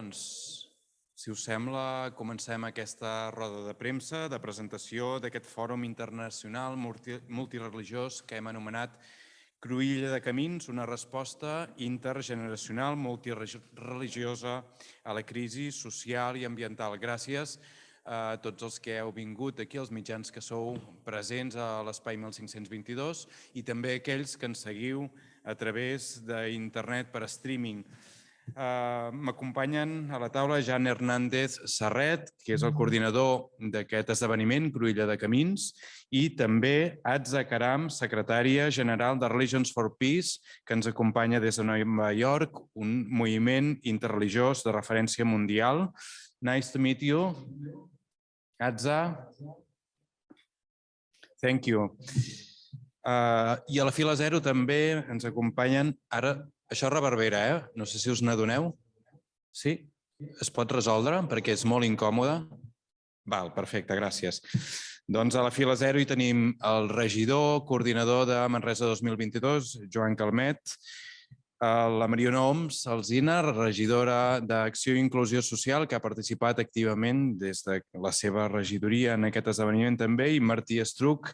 doncs, si us sembla, comencem aquesta roda de premsa de presentació d'aquest fòrum internacional multireligiós que hem anomenat Cruïlla de Camins, una resposta intergeneracional multireligiosa a la crisi social i ambiental. Gràcies a tots els que heu vingut aquí, els mitjans que sou presents a l'Espai 1522 i també aquells que ens seguiu a través d'internet per streaming. M'acompanyen a la taula Jan Hernández Serret, que és el coordinador d'aquest esdeveniment, Cruïlla de Camins, i també Atza Karam, secretària general de Religions for Peace, que ens acompanya des de Nova York, un moviment interreligiós de referència mundial. Nice to meet you. Atza. Thank you. I a la fila 0 també ens acompanyen ara. Això reverbera, no sé si us n'adoneu. Sí? Es pot resoldre perquè és molt incòmode? Val, perfecte, gràcies. Doncs a la fila 0 hi tenim el regidor, coordinador de Manresa 2022, Joan Calmet, la Mariona Oms Alzina, regidora d'Acció i Inclusió Social, que ha participat activament des de la seva regidoria en aquest esdeveniment també, i Martí Estruc,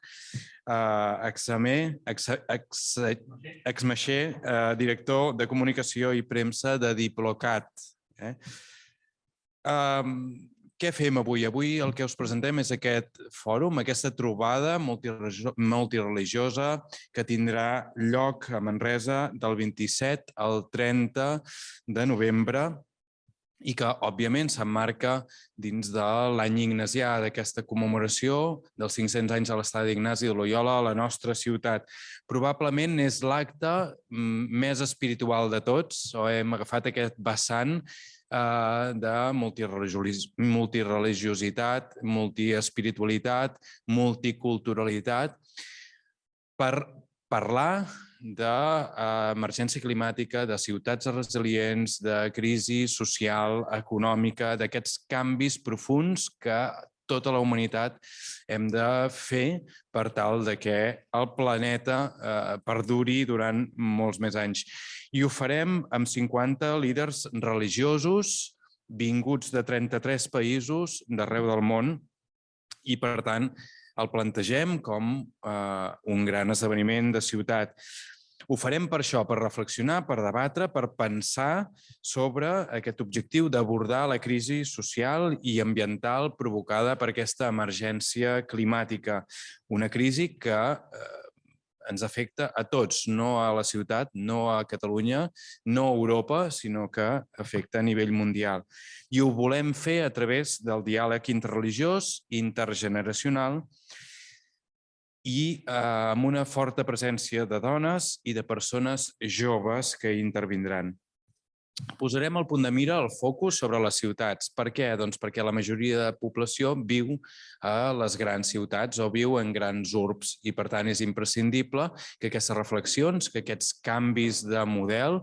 exmaixer, director de Comunicació i Premsa de Diplocat. Què fem avui? Avui el que us presentem és aquest fòrum, aquesta trobada multireligiosa que tindrà lloc a Manresa del 27 al 30 de novembre i que, òbviament, s'emmarca dins de l'any ignasià d'aquesta commemoració dels 500 anys de l'estadi d'Ignasi de Loyola a la nostra ciutat. Probablement és l'acte més espiritual de tots, o hem agafat aquest vessant de multireligiositat, multiespiritualitat, multiculturalitat, per parlar d'emergència climàtica, de ciutats resilients, de crisi social, econòmica, d'aquests canvis profunds que tota la humanitat hem de fer per tal que el planeta perduri durant molts més anys. I ho farem amb 50 líders religiosos vinguts de 33 països d'arreu del món i, per tant, el plantegem com un gran esdeveniment de ciutat. Ho farem per això, per reflexionar, per debatre, per pensar sobre aquest objectiu d'abordar la crisi social i ambiental provocada per aquesta emergència climàtica. Una crisi que ens afecta a tots, no a la ciutat, no a Catalunya, no a Europa, sinó que afecta a nivell mundial. I ho volem fer a través del diàleg interreligiós, intergeneracional, i amb una forta presència de dones i de persones joves que hi intervindran. Posarem el punt de mira, el focus sobre les ciutats. Per què? Doncs perquè la majoria de població viu a les grans ciutats o viu en grans urbs i, per tant, és imprescindible que aquestes reflexions, que aquests canvis de model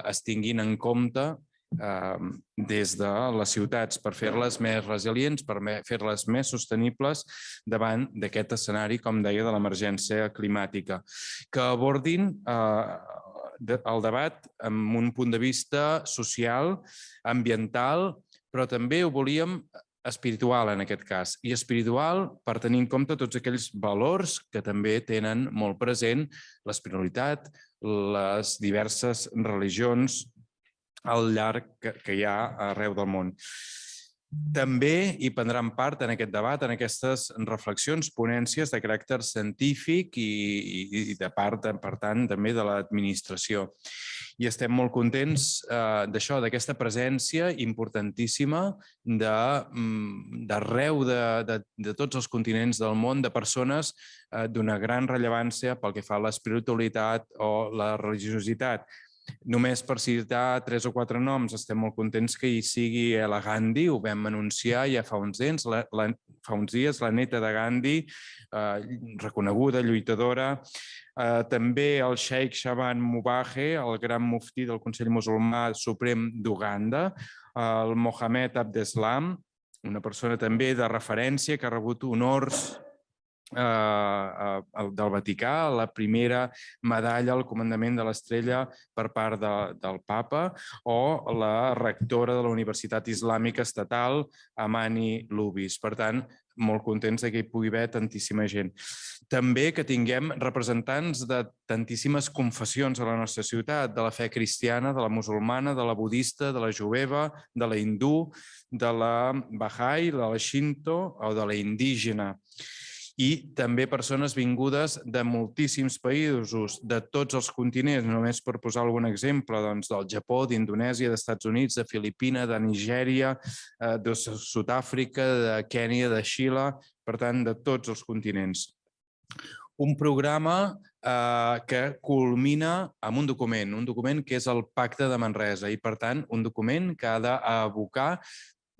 es tinguin en compte des de les ciutats per fer-les més resilients, per fer-les més sostenibles davant d'aquest escenari, com deia, de l'emergència climàtica. Que abordin el debat amb un punt de vista social, ambiental, però també ho volíem espiritual en aquest cas. I espiritual per tenir en compte tots aquells valors que també tenen molt present l'espiritualitat, les diverses religions al llarg que hi ha arreu del món. També hi prendran part en aquest debat, en aquestes reflexions, ponències de caràcter científic i de part, per tant, també de l'administració. I estem molt contents d'això, d'aquesta presència importantíssima d'arreu de tots els continents del món, de persones d'una gran rellevància pel que fa a l'espiritualitat o la religiositat. Només per citar 3 o 4 noms, estem molt contents que hi sigui la Gandhi, ho vam anunciar ja fa uns dies, la neta de Gandhi, reconeguda, lluitadora. També el Sheikh Shaban Mubahe, el gran muftí del Consell Musulmà Suprem d'Uganda, el Mohamed Abdeslam, una persona també de referència que ha rebut honors del Vaticà, la primera medalla al comandament de l'Estrella per part del Papa, o la rectora de la Universitat Islàmica Estatal, Amani Lubis. Per tant, molt contents que hi pugui haver tantíssima gent. També que tinguem representants de tantíssimes confessions a la nostra ciutat, de la fe cristiana, de la musulmana, de la budista, de la jueva, de la hindú, de la Bahá'í, de la Shinto o de la indígena. I també persones vingudes de moltíssims països, de tots els continents, només per posar algun exemple, doncs, del Japó, d'Indonèsia, d'Estats Units, de Filipina, de Nigèria, de Sud-àfrica, de Kènia, de Xile, per tant, de tots els continents. Un programa que culmina amb un document que és el Pacte de Manresa i, per tant, un document que ha d'abocar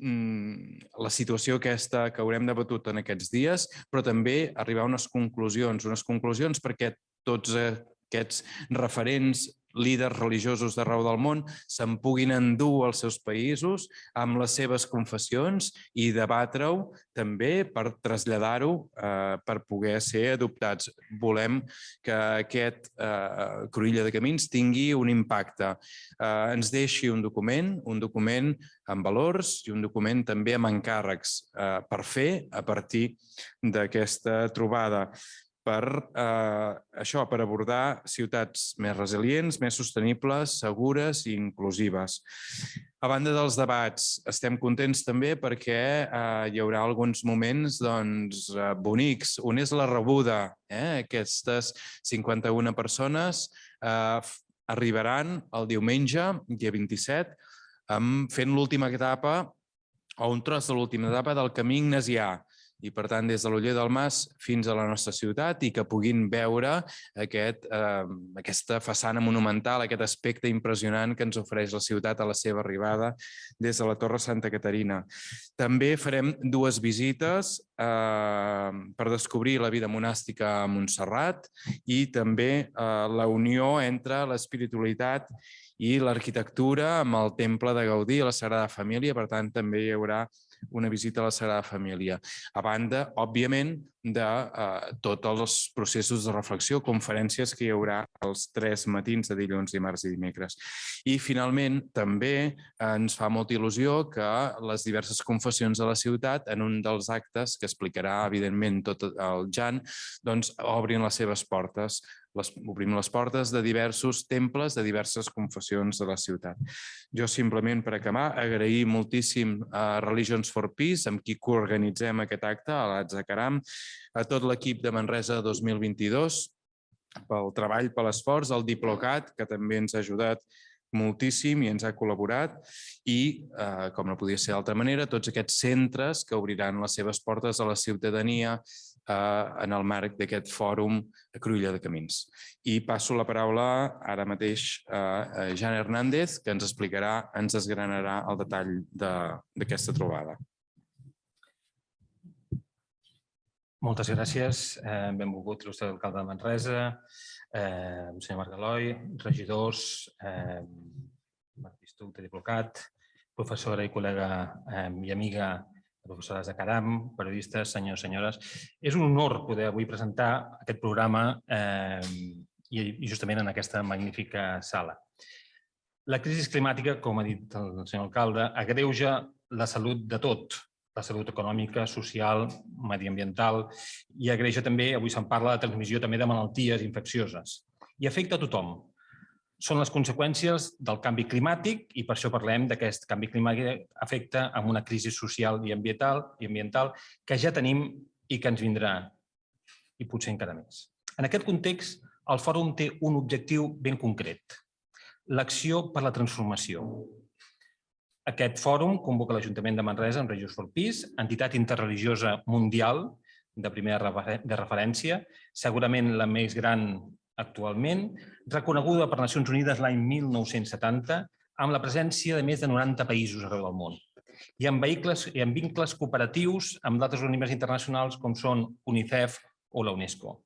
la situació aquesta que haurem debatut en aquests dies, però també arribar a unes conclusions perquè tots aquests referents líders religiosos d'arreu del món se'n puguin endur als seus països amb les seves confessions i debatre-ho també per traslladar-ho per poder ser adoptats. Volem que aquest Cruïlla de Camins tingui un impacte. Ens deixi un document amb valors i un document també amb encàrrecs per fer a partir d'aquesta trobada. Per abordar ciutats més resilients, més sostenibles, segures i inclusives. A banda dels debats, estem contents també perquè hi haurà alguns moments bonics. Un és la rebuda. Aquestes 51 persones arribaran el diumenge, dia 27, fent l'última etapa o un tros de l'última etapa del camí ignasià. I, per tant, des de l'Oller del Mas fins a la nostra ciutat i que puguin veure aquesta façana monumental, aquest aspecte impressionant que ens ofereix la ciutat a la seva arribada des de la Torre Santa Caterina. També farem 2 visites per descobrir la vida monàstica a Montserrat i també la unió entre l'espiritualitat i l'arquitectura amb el Temple de Gaudí i la Sagrada Família. Per tant, també hi haurà una visita a la Sagrada Família. A banda, òbviament, de tots els processos de reflexió, conferències que hi haurà els 3 matins de dilluns, dimarts i dimecres. I, finalment, també ens fa molta il·lusió que les diverses confessions de la ciutat, en un dels actes que explicarà, evidentment, tot el Jan, doncs obrin les seves portes. Obrim les portes de diversos temples, de diverses confessions de la ciutat. Jo, simplement, per acabar, agrair moltíssim a Religions for Peace, amb qui coorganitzem aquest acte, a l'Atzacaram, a tot l'equip de Manresa 2022, pel treball, per l'esforç, al Diplocat, que també ens ha ajudat moltíssim i ens ha col·laborat, i, com no podia ser d'altra manera, tots aquests centres que obriran les seves portes a la ciutadania en el marc d'aquest fòrum Cruïlla de Camins. I passo la paraula ara mateix a Jan Hernández, que ens explicarà, ens desgranarà el detall d'aquesta trobada. Moltes gràcies. Benvolgut il·lustre alcalde de Manresa, senyor Marc Eloi, regidors, Marc Pistuc, Diplocat, professora i col·lega i amiga professores de Caram, periodistes, senyors, senyores. És un honor poder avui presentar aquest programa i justament en aquesta magnífica sala. La crisi climàtica, com ha dit el senyor alcalde, agreuja la salut de tot, la salut econòmica, social, mediambiental, i agreuja també, avui se'n parla, de transmissió també de malalties infeccioses. I afecta a tothom. Són les conseqüències del canvi climàtic i per això parlem d'aquest canvi climàtic afecta amb una crisi social i ambiental que ja tenim i que ens vindrà, i potser encara més. En aquest context, el fòrum té un objectiu ben concret, l'acció per la transformació. Aquest fòrum convoca l'Ajuntament de Manresa amb Religions for Peace, entitat interreligiosa mundial de primera referència, segurament la més gran actualment, reconeguda per Nacions Unides l'any 1970, amb la presència de més de 90 països arreu del món, i amb vincles cooperatius amb d'altres organismes internacionals com són UNICEF o la UNESCO.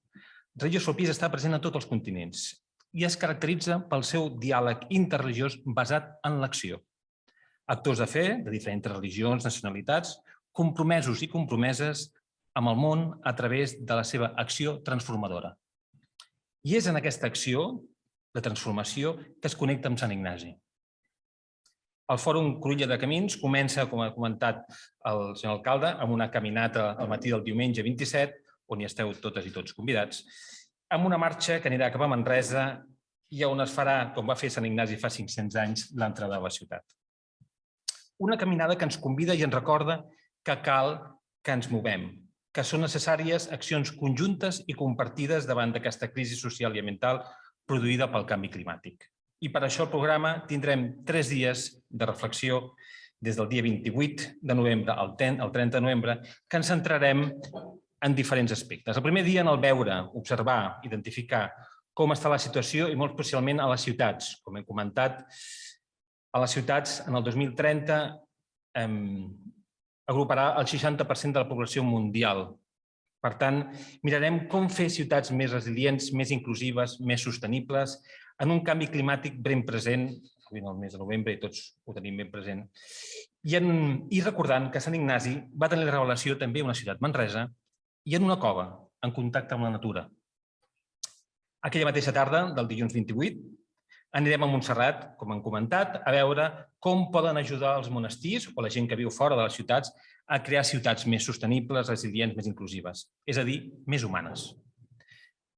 Religions for Peace està present a tots els continents i es caracteritza pel seu diàleg interreligiós basat en l'acció. Actors de fe de diferents religions, nacionalitats, compromesos i compromeses amb el món a través de la seva acció transformadora. I és en aquesta acció de transformació que es connecta amb Sant Ignasi. El Fòrum Cruïlla de Camins comença, com ha comentat el senyor alcalde, amb una caminata al matí del diumenge 27, on hi esteu totes i tots convidats, amb una marxa que anirà cap a Manresa i on es farà, com va fer Sant Ignasi fa 500 anys, l'entrada a la ciutat. Una caminada que ens convida i ens recorda que cal que ens movem, que són necessàries accions conjuntes i compartides davant d'aquesta crisi social i ambiental produïda pel canvi climàtic. I per això el programa tindrem 3 dies de reflexió des del dia 28 de novembre al 30 de novembre, que ens centrarem en diferents aspectes. El primer dia en el veure, observar, identificar com està la situació i molt especialment a les ciutats. Com hem comentat, a les ciutats en el 2030 agruparà el 60% de la població mundial. Per tant, mirarem com fer ciutats més resilients, més inclusives, més sostenibles, en un canvi climàtic ben present, avui en el mes de novembre i tots ho tenim ben present, i recordant que Sant Ignasi va tenir la revelació també en una ciutat, Manresa, i en una cova, en contacte amb la natura. Aquella mateixa tarda, del dilluns 28, anirem a Montserrat, com hem comentat, a veure com poden ajudar els monestirs o la gent que viu fora de les ciutats a crear ciutats més sostenibles, resilients, més inclusives, és a dir, més humanes.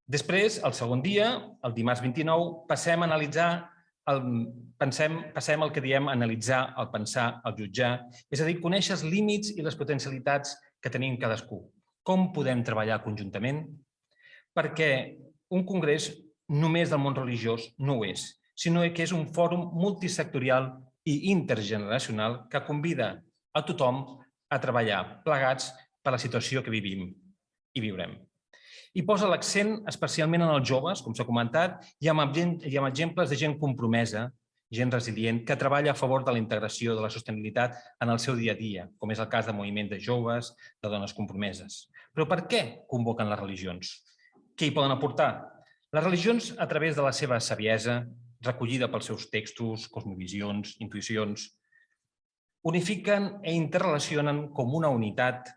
Després, el segon dia, el dimarts 29, passem a analitzar, passem el que diem analitzar, el pensar, el jutjar, és a dir, conèixer els límits i les potencialitats que tenim cadascú. Com podem treballar conjuntament? Perquè un congrés només del món religiós no ho és, sinó que és un fòrum multisectorial i intergeneracional que convida a tothom a treballar plegats per la situació que vivim i viurem. I posa l'accent especialment en els joves, com s'ha comentat, i amb exemples de gent compromesa, gent resilient, que treballa a favor de la integració de la sostenibilitat en el seu dia a dia, com és el cas de moviment de joves, de dones compromeses. Però per què convoquen les religions? Què hi poden aportar? Les religions, a través de la seva saviesa, recollida pels seus textos, cosmovisions, intuïcions, unifiquen i interrelacionen com una unitat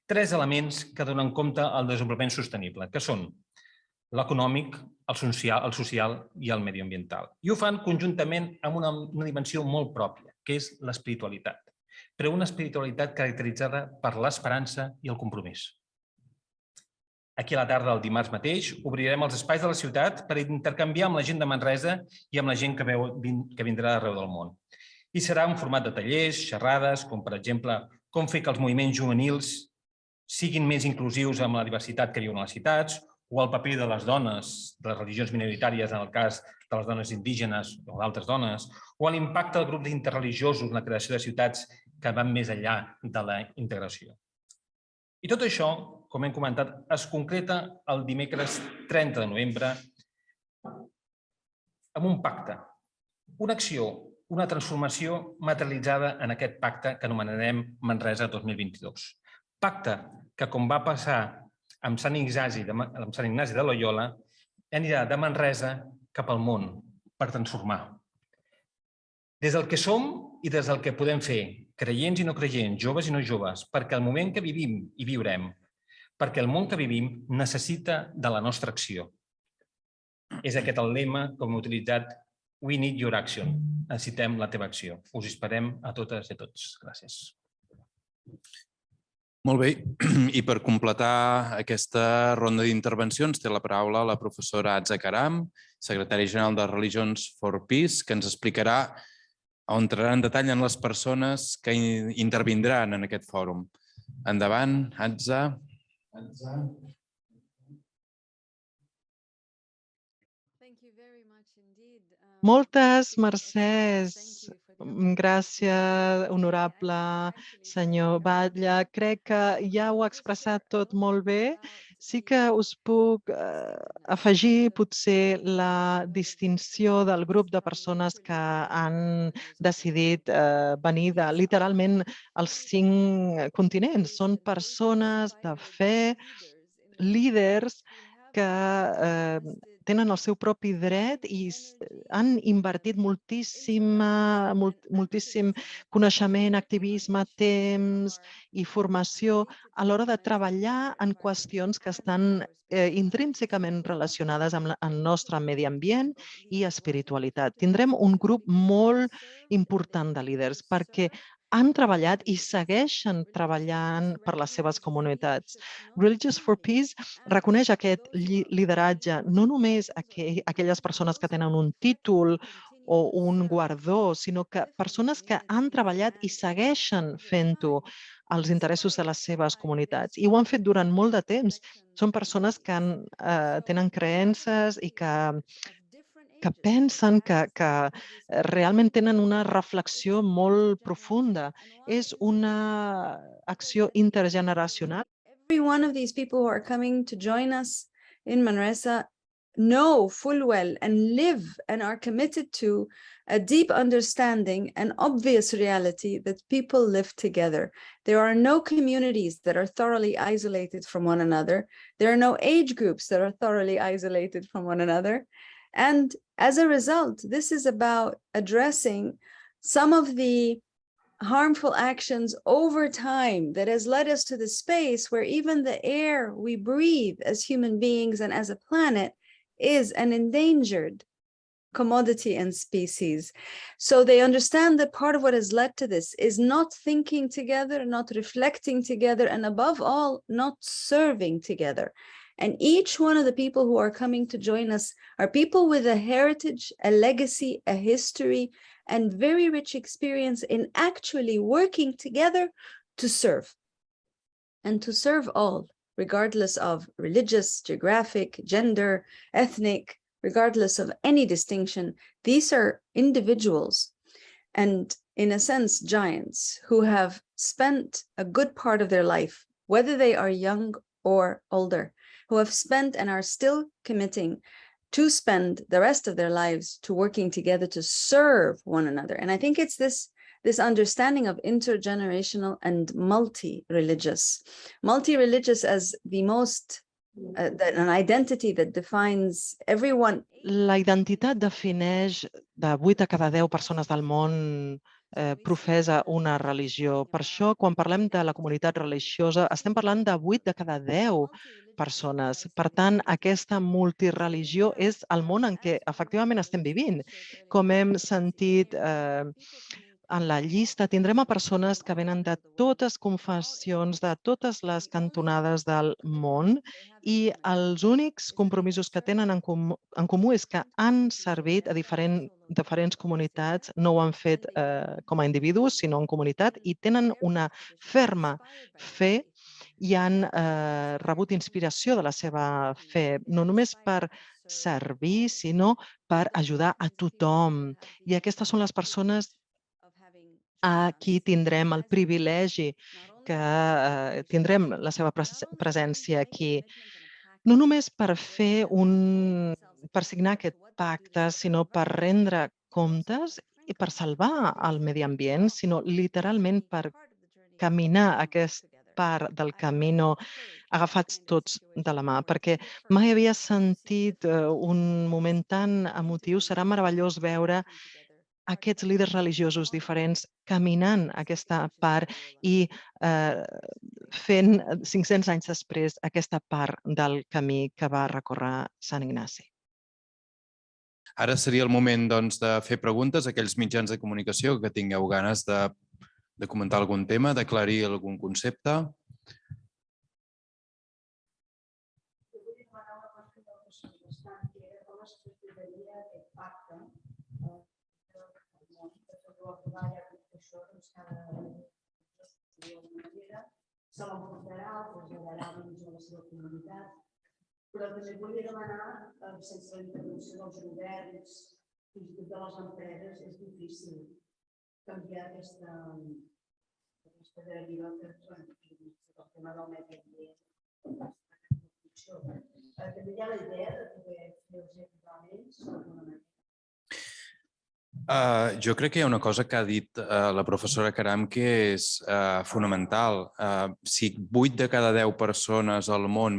3 elements que donen compte al desenvolupament sostenible, que són l'econòmic, el social i el mediambiental. I ho fan conjuntament amb una dimensió molt pròpia, que és l'espiritualitat, però una espiritualitat caracteritzada per l'esperança i el compromís. Aquí a la tarda del dimarts mateix obrirem els espais de la ciutat per intercanviar amb la gent de Manresa i amb la gent que vindrà d'arreu del món. I serà un format de tallers, xerrades, com per exemple com fer que els moviments juvenils siguin més inclusius amb la diversitat que viuen a les ciutats, o el paper de les dones, de les religions minoritàries en el cas de les dones indígenes o d'altres dones, o l'impacte del grup interreligiosos en la creació de ciutats que van més enllà de la integració. I tot això, com hem comentat, es concreta el dimecres 30 de novembre amb un pacte, una acció, una transformació materialitzada en aquest pacte que anomenarem Manresa 2022. Pacte que, com va passar amb Sant Ignasi de Loyola, anirà de Manresa cap al món per transformar. Des del que som i des del que podem fer, creients i no creients, joves i no joves, perquè el moment que vivim i viurem, perquè el món que vivim necessita de la nostra acció. És aquest el lema que hem utilitzat, We need your action. Necessitem la teva acció. Us esperem a totes i a tots. Gràcies. Molt bé, i per completar aquesta ronda d'intervencions té la paraula la professora Atza Karam, secretària general de Religions for Peace, que ens explicarà on entrarà en detall en les persones que intervindran en aquest fòrum. Endavant, Atza. Moltes mercès. Gràcies, honorable senyor Batlle. Crec que ja ho ha expressat tot molt bé. Sí que us puc afegir potser la distinció del grup de persones que han decidit venir de literalment els 5 continents. Són persones de fe, líders que tenen el seu propi dret i han invertit moltíssim coneixement, activisme, temps i formació a l'hora de treballar en qüestions que estan intrínsecament relacionades amb el nostre medi ambient i espiritualitat. Tindrem un grup molt important de líders perquè han treballat i segueixen treballant per les seves comunitats. Religious for Peace reconeix aquest lideratge no només a aquelles persones que tenen un títol o un guardó, sinó que persones que han treballat i segueixen fent-ho als interessos de les seves comunitats. I ho han fet durant molt de temps. Són persones que tenen creences i que pensen que realment tenen una reflexió molt profunda. És una acció intergeneracional. Every one of these people who are coming to join us in Manresa know full well and live and are committed to a deep understanding and obvious reality that people live together. There are no communities that are thoroughly isolated from one another. There are no age groups that are thoroughly isolated from one another. And as a result, this is about addressing some of the harmful actions over time that has led us to the space where even the air we breathe as human beings and as a planet is an endangered commodity and species. So they understand that part of what has led to this is not thinking together, not reflecting together, and above all, not serving together. And each one of the people who are coming to join us are people with a heritage, a legacy, a history, and very rich experience in actually working together to serve. And to serve all, regardless of religious, geographic, gender, ethnic, regardless of any distinction. These are individuals and, in a sense, giants who have spent a good part of their life, whether they are young or older, who have spent and are still committing to spend the rest of their lives to working together to serve one another. And I think it's this understanding of intergenerational and multi-religious as the most, an identity that defines everyone. La identitat defineix de 8 a cada 10 persones del món professa una religió. Per això, quan parlem de la comunitat religiosa, estem parlant de 8 de cada 10 persones. Per tant, aquesta multireligió és el món en què efectivament estem vivint. Com hem sentit en la llista, tindrem a persones que venen de totes confessions, de totes les cantonades del món, i els únics compromisos que tenen en comú és que han servit a diferents comunitats, no ho han fet com a individus, sinó en comunitat, i tenen una ferma fe i han rebut inspiració de la seva fe, no només per servir, sinó per ajudar a tothom. I aquestes són les persones a qui tindrem el privilegi que tindrem la seva presència aquí. No només per per signar aquest pacte, sinó per rendre comptes i per salvar el medi ambient, sinó literalment per caminar aquest part del camino agafats tots de la mà, perquè mai havia sentit un moment tan emotiu. Serà meravellós veure aquests líders religiosos diferents caminant aquesta part i fent 500 anys després aquesta part del camí que va recórrer Sant Ignasi. Ara seria el moment de fer preguntes a aquells mitjans de comunicació que tingueu ganes de comentar algun tema, d'aclarir algun concepte. Se l'emportarà o traslladar a la seva comunitat, però també volia demanar, sense la intervenció dels governs i de les empreses, és difícil canviar aquesta deriva que el tema del medi ambient. També hi ha la idea de poder fer els equipaments d'alguna manera. Jo crec que hi ha una cosa que ha dit la professora Caram que és fonamental. Si 8 de cada 10 persones al món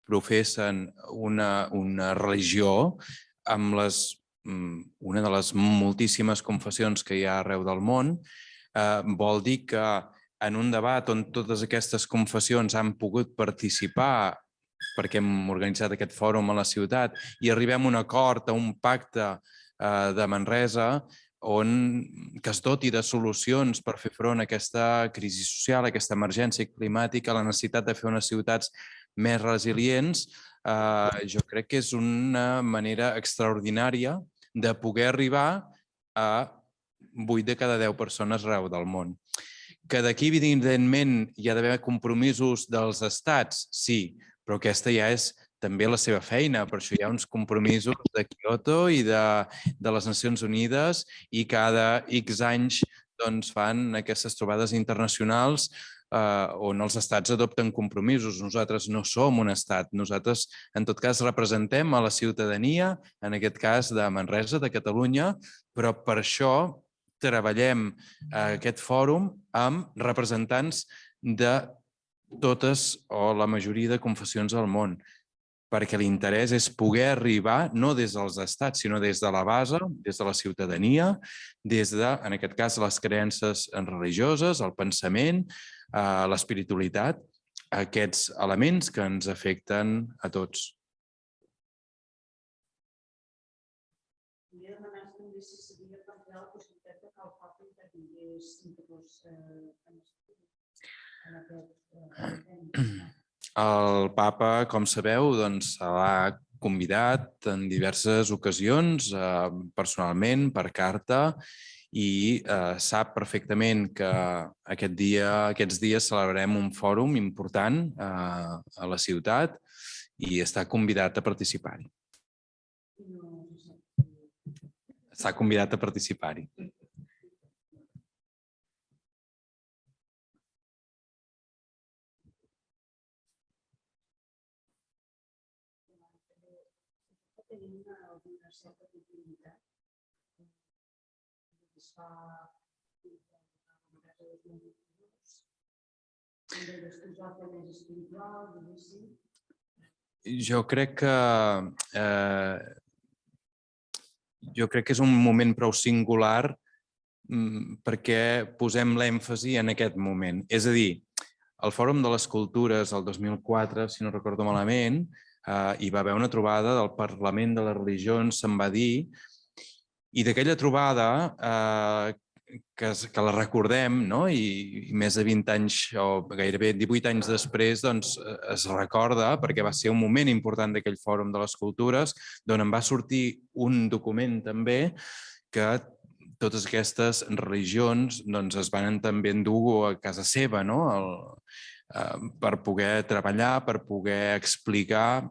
professen una religió amb una de les moltíssimes confessions que hi ha arreu del món, vol dir que en un debat on totes aquestes confessions han pogut participar, perquè hem organitzat aquest fòrum a la ciutat, i arribem a un acord, a un pacte de Manresa, que es doti de solucions per fer front a aquesta crisi social, a aquesta emergència climàtica, a la necessitat de fer unes ciutats més resilients, jo crec que és una manera extraordinària de poder arribar a 8 de cada 10 persones arreu del món. Que d'aquí, evidentment, hi ha d'haver compromisos dels estats, sí, però aquesta ja és també la seva feina. Per això hi ha uns compromisos de Kyoto i de les Nacions Unides i cada X anys fan aquestes trobades internacionals on els estats adopten compromisos. Nosaltres no som un estat. Nosaltres, en tot cas, representem a la ciutadania, en aquest cas de Manresa, de Catalunya, però per això treballem aquest fòrum amb representants de totes o la majoria de confessions del món, perquè l'interès és poder arribar no des dels estats, sinó des de la base, des de la ciutadania, des de, en aquest cas, les creences religioses, el pensament, l'espiritualitat, aquests elements que ens afecten a tots. Volia demanar també si s'havia plantejat la possibilitat que el Papa intervingués en aquest El Papa, com sabeu, l'ha convidat en diverses ocasions, personalment, per carta, i sap perfectament que aquests dies celebrarem un fòrum important a la ciutat i està convidat a participar-hi. Està convidat a participar-hi. tenim alguna certa continuïtat. Es fa a la casa dels meus també després va fer més espiritual, diguéssim. Jo crec que és un moment prou singular perquè posem l'èmfasi en aquest moment. És a dir, al Fòrum de les Cultures el 2004, si no recordo malament, hi va haver una trobada del Parlament de les Religions, se'n va dir, i d'aquella trobada, que la recordem, no? I més de 20 anys o gairebé 18 anys després es recorda, perquè va ser un moment important d'aquell Fòrum de les Cultures, d'on en va sortir un document també que totes aquestes religions es van també endur a casa seva, no? Per poder treballar, per poder explicar,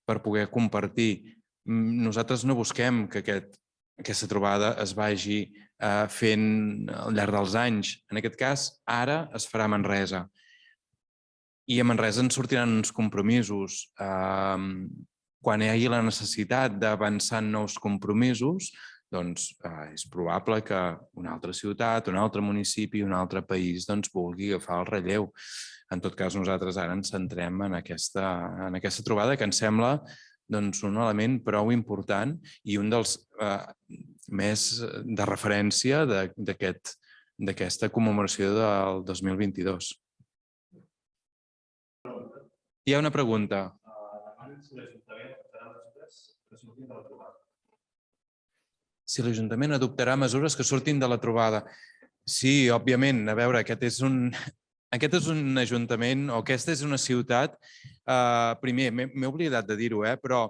per poder compartir. Nosaltres no busquem que aquesta trobada es vagi fent al llarg dels anys. En aquest cas, ara es farà a Manresa. I a Manresa ens sortiran uns compromisos. Quan hi hagi la necessitat d'avançar en nous compromisos, doncs és probable que una altra ciutat, un altre municipi, un altre país vulgui agafar el relleu. En tot cas, nosaltres ara ens centrem en aquesta trobada que ens sembla un element prou important i un dels més de referència d'aquesta commemoració del 2022. Hi ha una pregunta. Si l'Ajuntament adoptarà mesures que surtin de la trobada. Sí, òbviament. A veure, aquest és un ajuntament, o aquesta és una ciutat, primer, m'he oblidat de dir-ho, però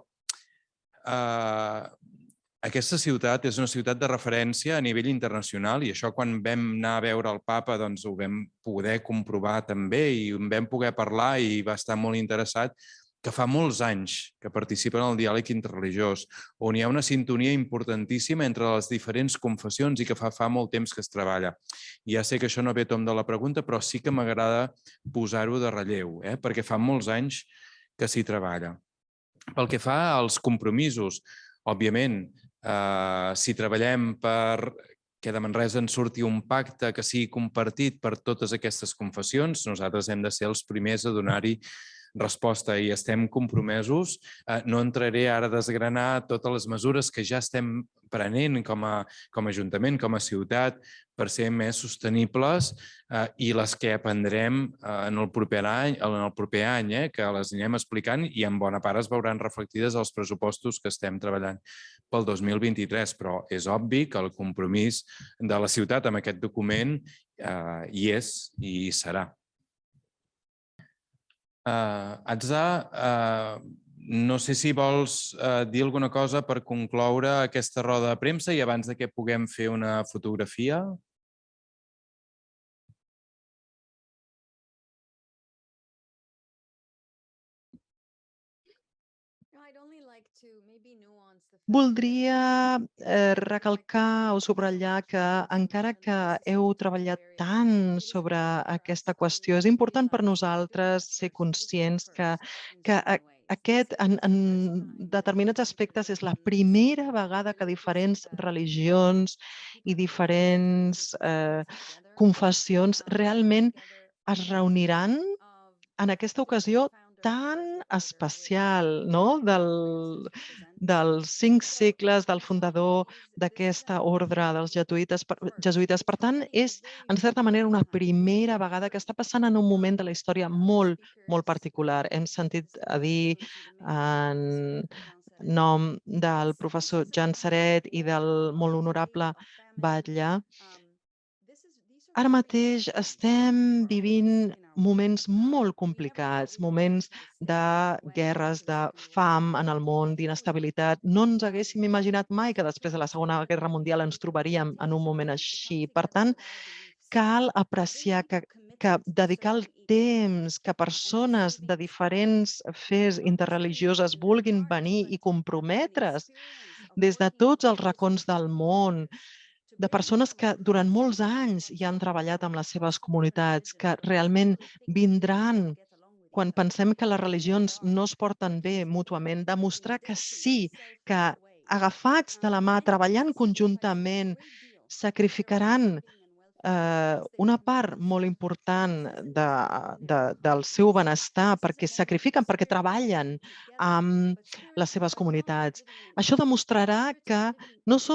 aquesta ciutat és una ciutat de referència a nivell internacional i això quan vam anar a veure el Papa ho vam poder comprovar també i vam poder parlar i va estar molt interessat, que fa molts anys que participen en el diàleg interreligiós, on hi ha una sintonia importantíssima entre les diferents confessions i que fa molt temps que es treballa. Ja sé que això no ve a tomb de la pregunta, però sí que m'agrada posar-ho de relleu, perquè fa molts anys que s'hi treballa. Pel que fa als compromisos, òbviament, si treballem que de Manresa en surti un pacte que sigui compartit per totes aquestes confessions, nosaltres hem de ser els primers a donar-hi resposta i estem compromesos. No entraré ara a desgranar totes les mesures que ja estem prenent com a Ajuntament, com a ciutat, per ser més sostenibles i les que aprendrem en el proper any, que les anirem explicant i en bona part es veuran reflectides als pressupostos que estem treballant pel 2023, però és obvi que el compromís de la ciutat amb aquest document hi és i hi serà. Atza, no sé si vols dir alguna cosa per concloure aquesta roda de premsa i abans de que puguem fer una fotografia. Voldria recalcar o subratllar que encara que heu treballat tant sobre aquesta qüestió, és important per nosaltres ser conscients que aquest, en determinats aspectes, és la primera vegada que diferents religions i diferents confessions realment es reuniran en aquesta ocasió tan especial, no? Dels 5 segles del fundador d'aquesta ordre dels jesuïtes. Per tant, és, en certa manera, una primera vegada que està passant en un moment de la història molt, molt particular. Hem sentit a dir en nom del professor Jan Saret i del molt honorable Batlle. Ara mateix estem vivint moments molt complicats, moments de guerres, de fam en el món, d'inestabilitat. No ens haguéssim imaginat mai que després de la Segona Guerra Mundial ens trobaríem en un moment així. Per tant, cal apreciar que dedicar el temps que persones de diferents fes interreligioses vulguin venir i comprometre's des de tots els racons del món, de persones que durant molts anys ja han treballat amb les seves comunitats, que realment vindran quan pensem que les religions no es porten bé mútuament, demostrar que sí, que agafats de la mà, treballant conjuntament, sacrificaran una part molt important del seu benestar, perquè sacrifiquen, perquè treballen amb les seves comunitats. Això demostrarà que no és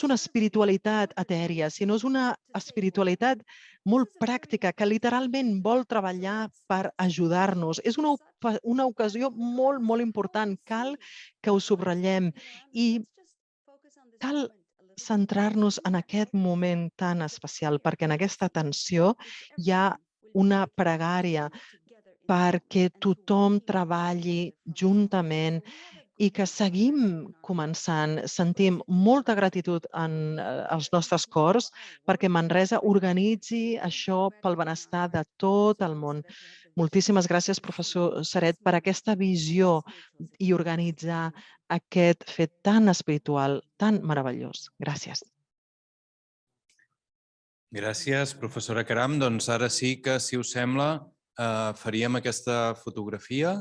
una espiritualitat etèria, sinó és una espiritualitat molt pràctica, que literalment vol treballar per ajudar-nos. És una ocasió molt, molt important. Cal que ho subratllem i cal centrar-nos en aquest moment tan especial, perquè en aquesta tensió hi ha una pregària perquè tothom treballi juntament i que seguim començant. Sentim molta gratitud en els nostres cors perquè Manresa organitzi això pel benestar de tot el món. Moltíssimes gràcies, professor Saret, per aquesta visió i organitzar aquest fet tan espiritual, tan meravellós. Gràcies. Gràcies, professora Caram. Doncs ara sí que, si us sembla, faríem aquesta fotografia.